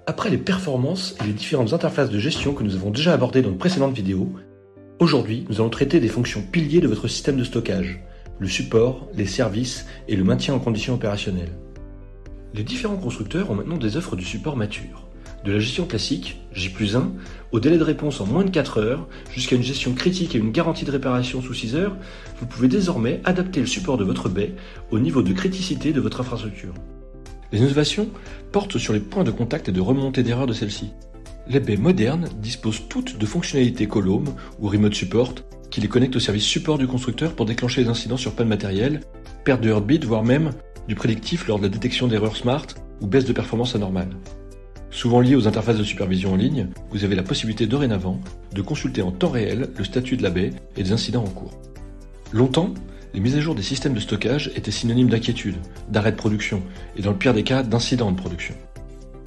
Après les performances et les différentes interfaces de gestion que nous avons déjà abordées dans de précédentes vidéos, aujourd'hui nous allons traiter des fonctions piliers de votre système de stockage, le support, les services et le maintien en conditions opérationnelles. Les différents constructeurs ont maintenant des offres de support matures. De la gestion classique, J+1, au délai de réponse en moins de 4 heures, jusqu'à une gestion critique et une garantie de réparation sous 6 heures, vous pouvez désormais adapter le support de votre baie au niveau de criticité de votre infrastructure. Les innovations portent sur les points de contact et de remontée d'erreurs de celles-ci. Les baies modernes disposent toutes de fonctionnalités Call Home ou Remote Support qui les connectent au service support du constructeur pour déclencher les incidents sur panne matérielle, perte de heartbeat, voire même du prédictif lors de la détection d'erreurs smart ou baisse de performance anormale. Souvent liées aux interfaces de supervision en ligne, vous avez la possibilité dorénavant de consulter en temps réel le statut de la baie et des incidents en cours. Longtemps, les mises à jour des systèmes de stockage étaient synonymes d'inquiétude, d'arrêt de production et dans le pire des cas d'incidents de production.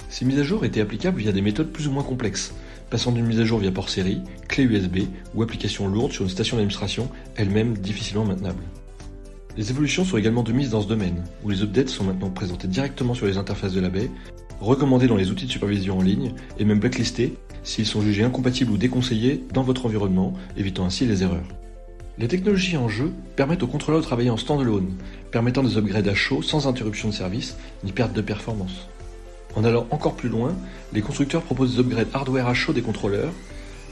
Ces mises à jour étaient applicables via des méthodes plus ou moins complexes, passant d'une mise à jour via port série, clé USB ou application lourde sur une station d'administration, elle-même difficilement maintenable. Les évolutions sont également de mise dans ce domaine, où les updates sont maintenant présentés directement sur les interfaces de la baie, recommandés dans les outils de supervision en ligne et même blacklistés s'ils sont jugés incompatibles ou déconseillés dans votre environnement, évitant ainsi les erreurs. Les technologies en jeu permettent aux contrôleurs de travailler en standalone, permettant des upgrades à chaud sans interruption de service ni perte de performance. En allant encore plus loin, les constructeurs proposent des upgrades hardware à chaud des contrôleurs.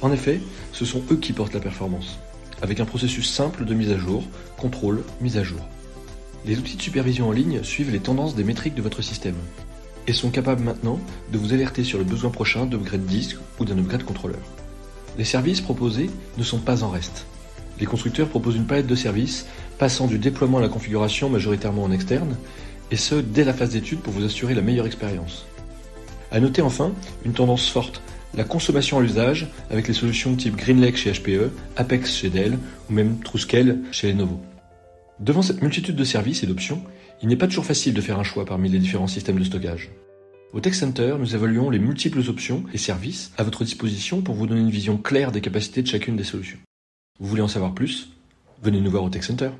En effet, ce sont eux qui portent la performance, avec un processus simple de mise à jour, contrôle, mise à jour. Les outils de supervision en ligne suivent les tendances des métriques de votre système et sont capables maintenant de vous alerter sur le besoin prochain d'upgrade disque ou d'un upgrade contrôleur. Les services proposés ne sont pas en reste. Les constructeurs proposent une palette de services passant du déploiement à la configuration majoritairement en externe, et ce dès la phase d'étude pour vous assurer la meilleure expérience. À noter enfin une tendance forte, la consommation à l'usage avec les solutions type GreenLake chez HPE, Apex chez Dell ou même TrueScale chez Lenovo. Devant cette multitude de services et d'options, il n'est pas toujours facile de faire un choix parmi les différents systèmes de stockage. Au Tech Center, nous évaluons les multiples options et services à votre disposition pour vous donner une vision claire des capacités de chacune des solutions. Vous voulez en savoir plus? Venez nous voir au Tech Center.